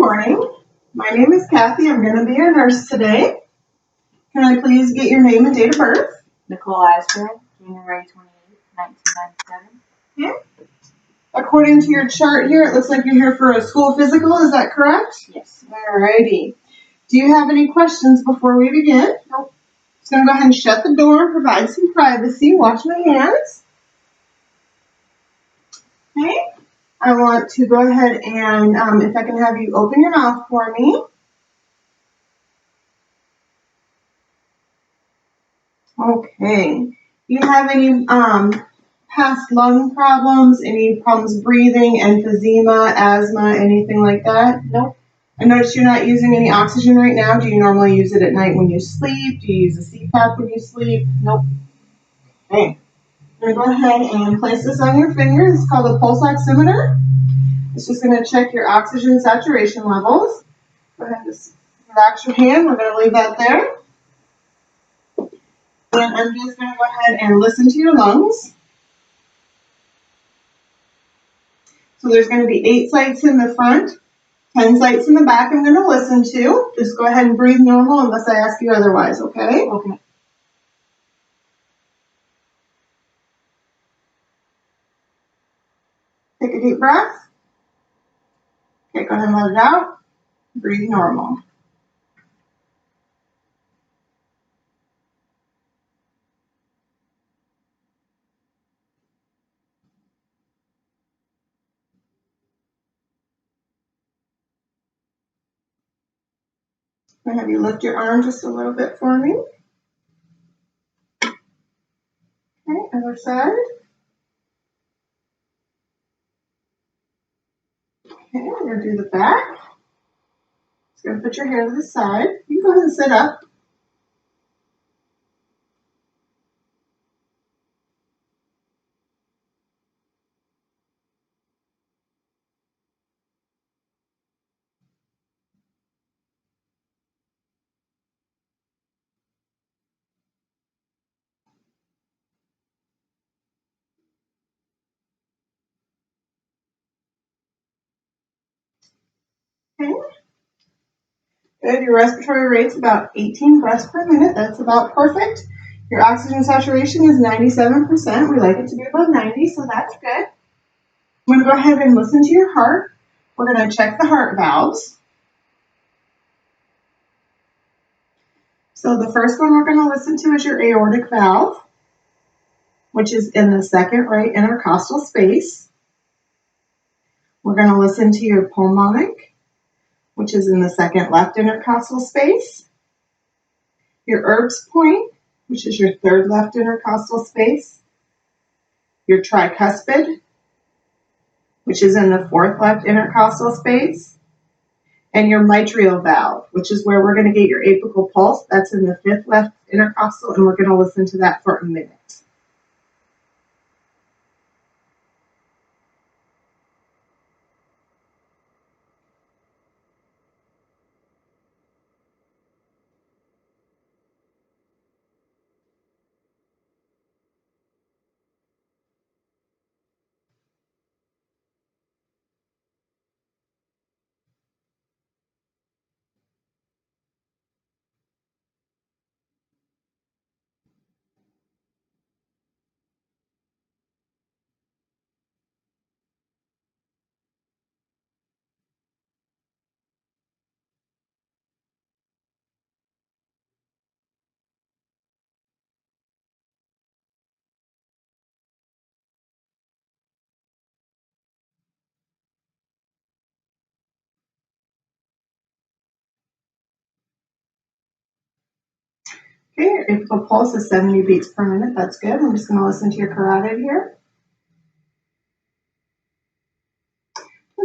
morning. My name is Kathy. I'm going to be your nurse today. Can I please get your name and date of birth? Nicole Asbury, January 28th, 1997. Yeah. According to your chart here, it looks like you're here for a school physical. Is that correct? Yes. Alrighty. Do you have any questions before we begin? Nope. Just going to go ahead and shut the door and provide some privacy. Wash my hands. Okay. I want to go ahead and, if I can have you open your mouth for me. Okay. Do you have any past lung problems, any problems breathing, emphysema, asthma, anything like that? Nope. I noticed you're not using any oxygen right now. Do you normally use it at night when you sleep? Do you use a CPAP when you sleep? Nope. Okay. I'm going to go ahead and place this on your finger. It's called a pulse oximeter. It's just going to check your oxygen saturation levels. Go ahead and just relax your hand. We're going to leave that there. And I'm just going to go ahead and listen to your lungs. So there's going to be 8 sites in the front, 10 sites in the back I'm going to listen to. Just go ahead and breathe normal unless I ask you otherwise, okay? Okay. Take a deep breath. Okay, go ahead and let it out. Breathe normal. I'm going to have you lift your arm just a little bit for me. Okay, other side. Okay, we're going to do the back. Just going to put your hair to the side. You can go ahead and sit up. Okay. Good. Your respiratory rate's about 18 breaths per minute. That's about perfect. Your oxygen saturation is 97%. We like it to be above 90, so that's good. I'm going to go ahead and listen to your heart. We're going to check the heart valves. So the first one we're going to listen to is your aortic valve, which is in the second right intercostal space. We're going to listen to your pulmonic, which is in the second left intercostal space. Your Erb's point, which is your third left intercostal space. Your tricuspid, which is in the fourth left intercostal space. And your mitral valve, which is where we're going to get your apical pulse. That's in the fifth left intercostal, and we're going to listen to that for a minute. Okay, your apical pulse is 70 beats per minute. That's good. I'm just going to listen to your carotid here.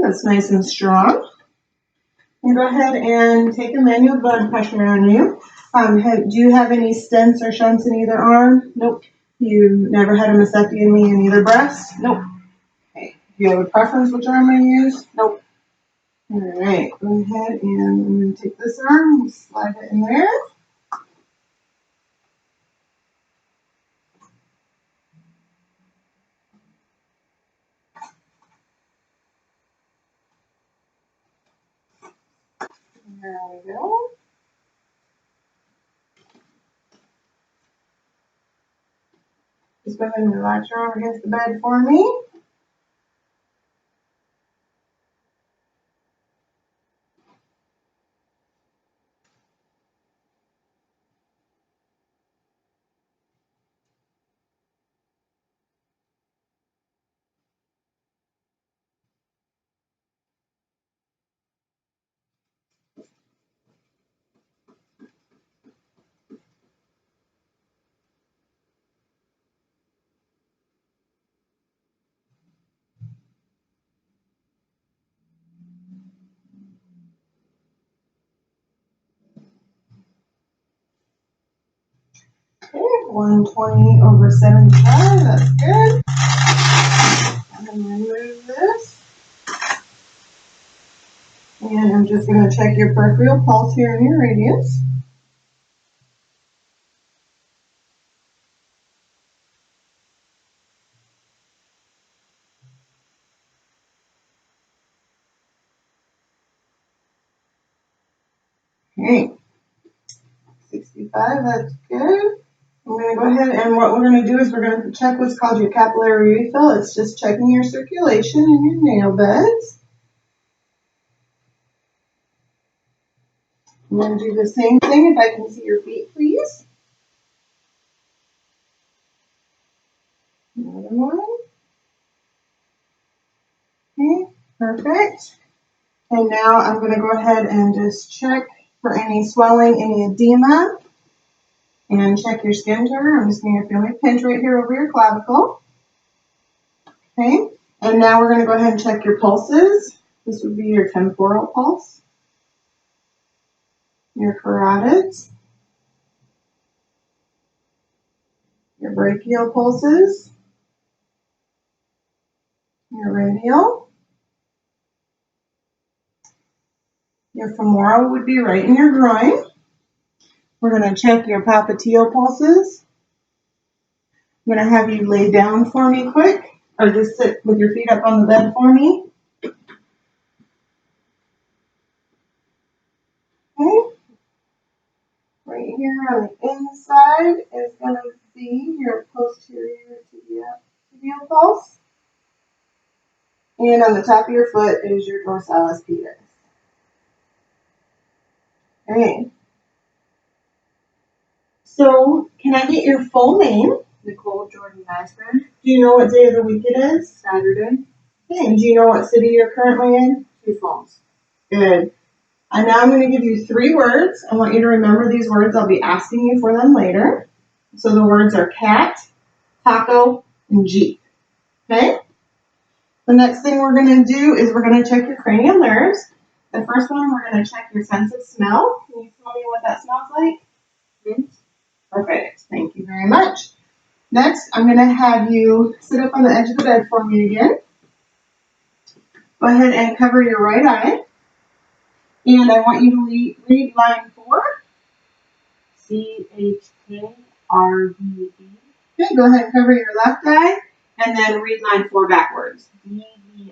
That's nice and strong. And go ahead and take a manual blood pressure on you. Do you have any stents or shunts in either arm? Nope. You never had a mastectomy in either breast? Nope. Okay. Do you have a preference which arm I use? Nope. All right. Go ahead and I'm going to take this arm and slide it in there. There we go. Just go ahead and relax your arm against the bed for me. Okay, 120/75, that's good. I'm going to remove this. And I'm just going to check your peripheral pulse here in your radius. Okay, 65, that's good. I'm going to go ahead and what we're going to do is we're going to check what's called your capillary refill. It's just checking your circulation in your nail beds. I'm going to do the same thing if I can see your feet, please. Another one. Okay, perfect. And now I'm going to go ahead and just check for any swelling, any edema, and check your skin tone. I'm just going to feel my pinch right here over your clavicle. Okay, and now we're going to go ahead and check your pulses. This would be your temporal pulse, your carotids, your brachial pulses, your radial. Your femoral would be right in your groin. We're going to check your popliteal pulses. I'm going to have you lay down for me quick, or just sit with your feet up on the bed for me. Okay. Right here on the inside is going to be your posterior tibial pulse. And on the top of your foot is your dorsalis pedis. Okay. So, can I get your full name? Nicole Jordan Eisberg. Do you know what day of the week it is? Saturday. Okay. And do you know what city you're currently in? Sioux Falls. Good. And now I'm going to give you 3 words. I want you to remember these words. I'll be asking you for them later. So the words are cat, taco, and Jeep. Okay? The next thing we're going to do is we're going to check your cranial nerves. The first one, we're going to check your sense of smell. Can you tell me what that smells like? Mint. Perfect. Thank you very much. Next, I'm going to have you sit up on the edge of the bed for me again. Go ahead and cover your right eye. And I want you to read line 4. CHKRVD. Okay, go ahead and cover your left eye. And then read line 4 backwards. DVRKHC.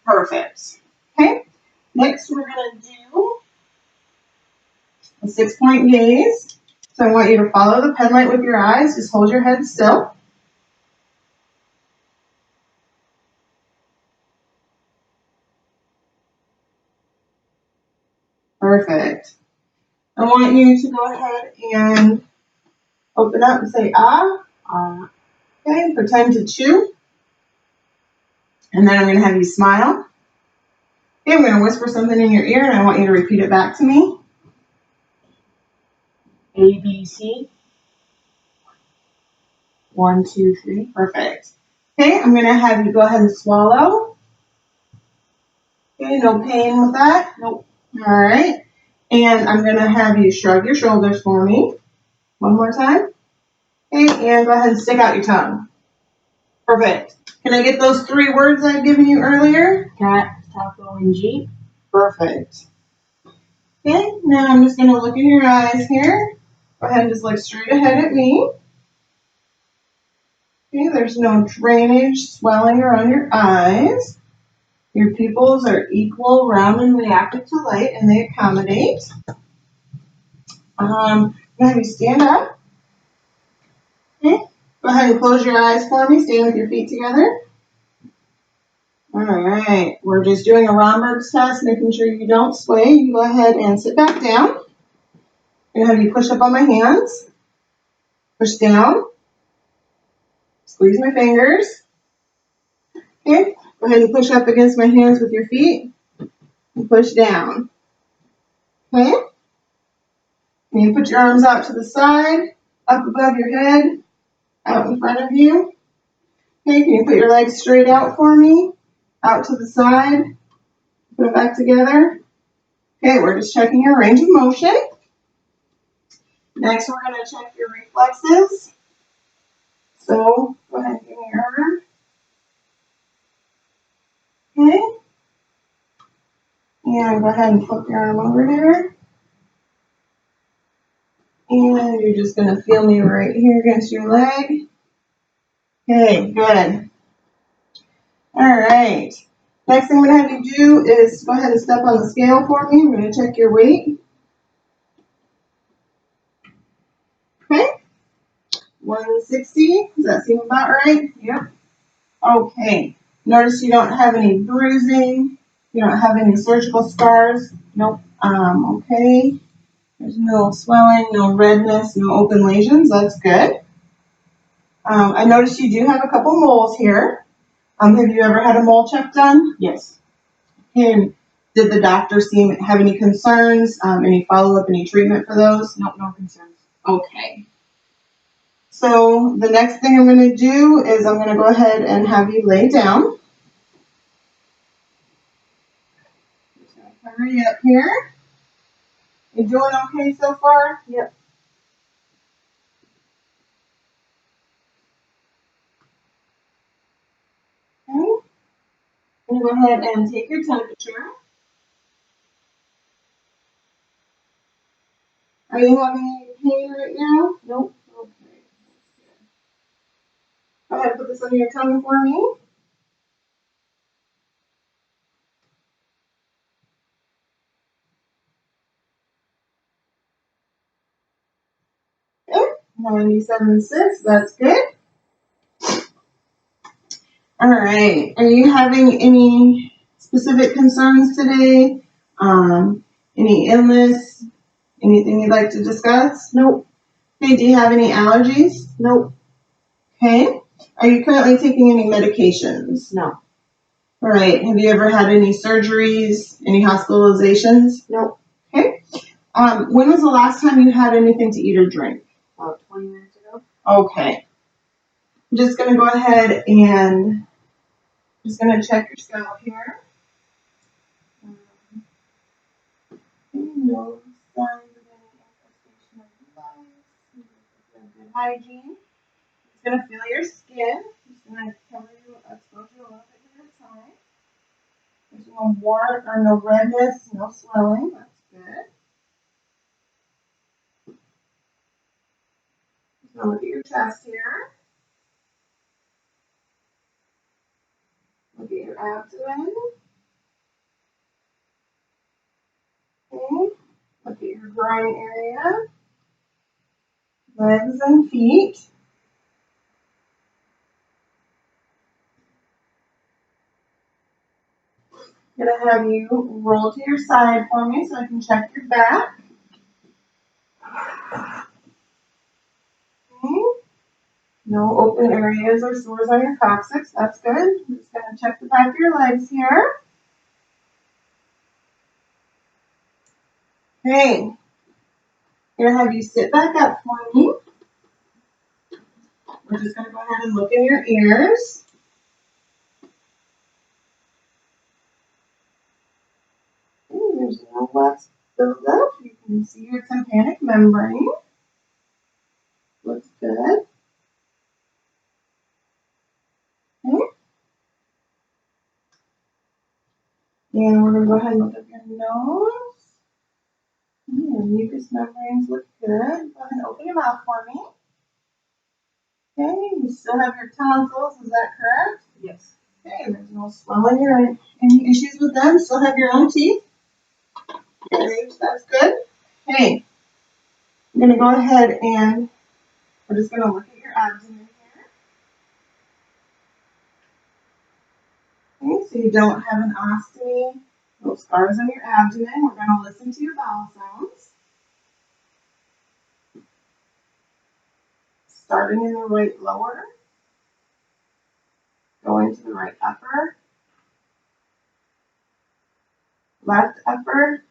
Perfect. Okay. Next, we're going to do a 6-point gaze. So I want you to follow the pen light with your eyes. Just hold your head still. Perfect. I want you to go ahead and open up and say ah. Okay, pretend to chew. And then I'm going to have you smile. Okay, I'm going to whisper something in your ear and I want you to repeat it back to me. ABC. 1, 2, 3. Perfect. Okay, I'm going to have you go ahead and swallow. Okay, no pain with that? Nope. All right. And I'm going to have you shrug your shoulders for me. One more time. Okay, and go ahead and stick out your tongue. Perfect. Can I get those 3 words I've given you earlier? Cat, taco, and Jeep. Perfect. Okay, now I'm just going to look in your eyes here. Go ahead and just look straight ahead at me. Okay, there's no drainage, swelling around your eyes. Your pupils are equal, round, and reactive to light, and they accommodate. Now you stand up. Okay. Go ahead and close your eyes for me. Stand with your feet together. All right. We're just doing a Romberg's test, making sure you don't sway. You go ahead and sit back down. I'm going to have you push up on my hands. Push down. Squeeze my fingers. Okay. Go ahead and push up against my hands with your feet. And push down. Okay. And you put your arms out to the side, up above your head, out in front of you. Okay, can you put your legs straight out for me? Out to the side. Put it back together. Okay, we're just checking your range of motion. Next, we're going to check your reflexes. So, go ahead and give me your arm. Okay. And go ahead and flip your arm over here. And you're just going to feel me right here against your leg. Okay, good. All right. Next thing I'm going to have you do is go ahead and step on the scale for me. We're going to check your weight. Okay. 160. Does that seem about right? Yep. Okay. Notice you don't have any bruising. You don't have any surgical scars. Nope. Okay. There's no swelling, no redness, no open lesions. That's good. I noticed you do have a couple moles here. Have you ever had a mole check done? Yes. And did the doctor have any concerns, any follow-up, any treatment for those? Nope, no concerns. Okay. So the next thing I'm going to do is I'm going to go ahead and have you lay down. Just going to cover you up here. You doing okay so far? Yep. Okay. I'm going to go ahead and take your temperature. Are you having any pain right now? Nope. Okay. That's good. Go ahead and put this under your tongue for me. Okay. 97.6. That's good. All right. Are you having any specific concerns today? Any illness? Anything you'd like to discuss? Nope. Okay. Do you have any allergies? Nope. Okay. Are you currently taking any medications? No. All right. Have you ever had any surgeries? Any hospitalizations? Nope. Okay. When was the last time you had anything to eat or drink? About 20 minutes ago. Okay. I'm just going to go ahead and check your scalp here. No signs of any infestation of lice. Good hygiene. It's going to feel your skin. Just going to cover you, expose you a little bit at a time. There's no warmth or no redness, no swelling. That's good. Just going to look at your chest here. Look at your abdomen. Okay. Look at your groin area. Legs and feet. I'm going to have you roll to your side for me so I can check your back. Okay. No open areas or sores on your coccyx. That's good. I'm just going to check the back of your legs here. Okay. I'm going to have you sit back up for me. We're just going to go ahead and look in your ears. Okay, there's no wax buildup. You can see your tympanic membrane. Looks good. Okay. And we're going to go ahead and look at your nose. Your mucous membranes look good. Go ahead and open your mouth for me. Okay, you still have your tonsils, is that correct? Yes. Okay, there's no swelling or any issues with them. Still have your own teeth. Great, that's good. Okay, I'm gonna go ahead and we're just gonna look at your abdomen here. Okay, so you don't have an ostomy, no scars on your abdomen. We're gonna listen to your bowel sounds. Starting in the right lower, going to the right upper, left upper,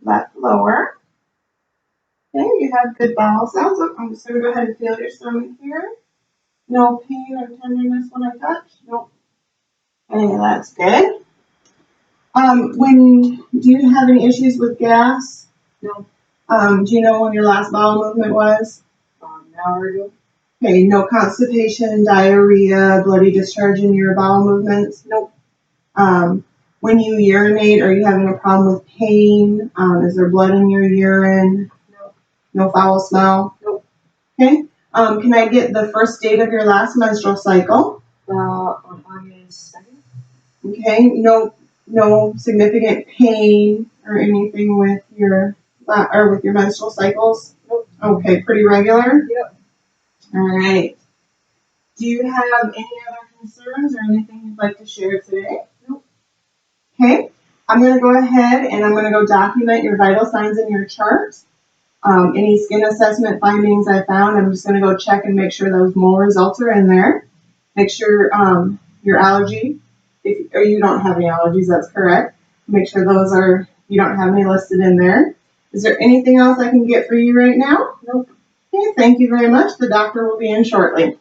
left lower. Okay, you have good bowel sounds. So I'm just going to go ahead and feel your stomach here. No pain or tenderness when I touch. Nope. Okay, that's good. Do you have any issues with gas? No. Do you know when your last bowel movement was? An hour ago. Okay, no constipation, diarrhea, bloody discharge in your bowel movements? Nope. When you urinate, are you having a problem with pain? Is there blood in your urine? Nope. No foul smell? Nope. Okay. Can I get the first date of your last menstrual cycle? On August 2nd. Okay. No significant pain or anything with your menstrual cycles? Nope. Okay. Pretty regular? Yep. All right. Do you have any other concerns or anything you'd like to share today? Nope. Okay. I'm going to go ahead and I'm going to go document your vital signs in your chart. Any skin assessment findings I found, I'm just going to go check and make sure those mole results are in there. Make sure your allergy, or you don't have any allergies, that's correct. Make sure you don't have any listed in there. Is there anything else I can get for you right now? Nope. Okay, thank you very much. The doctor will be in shortly.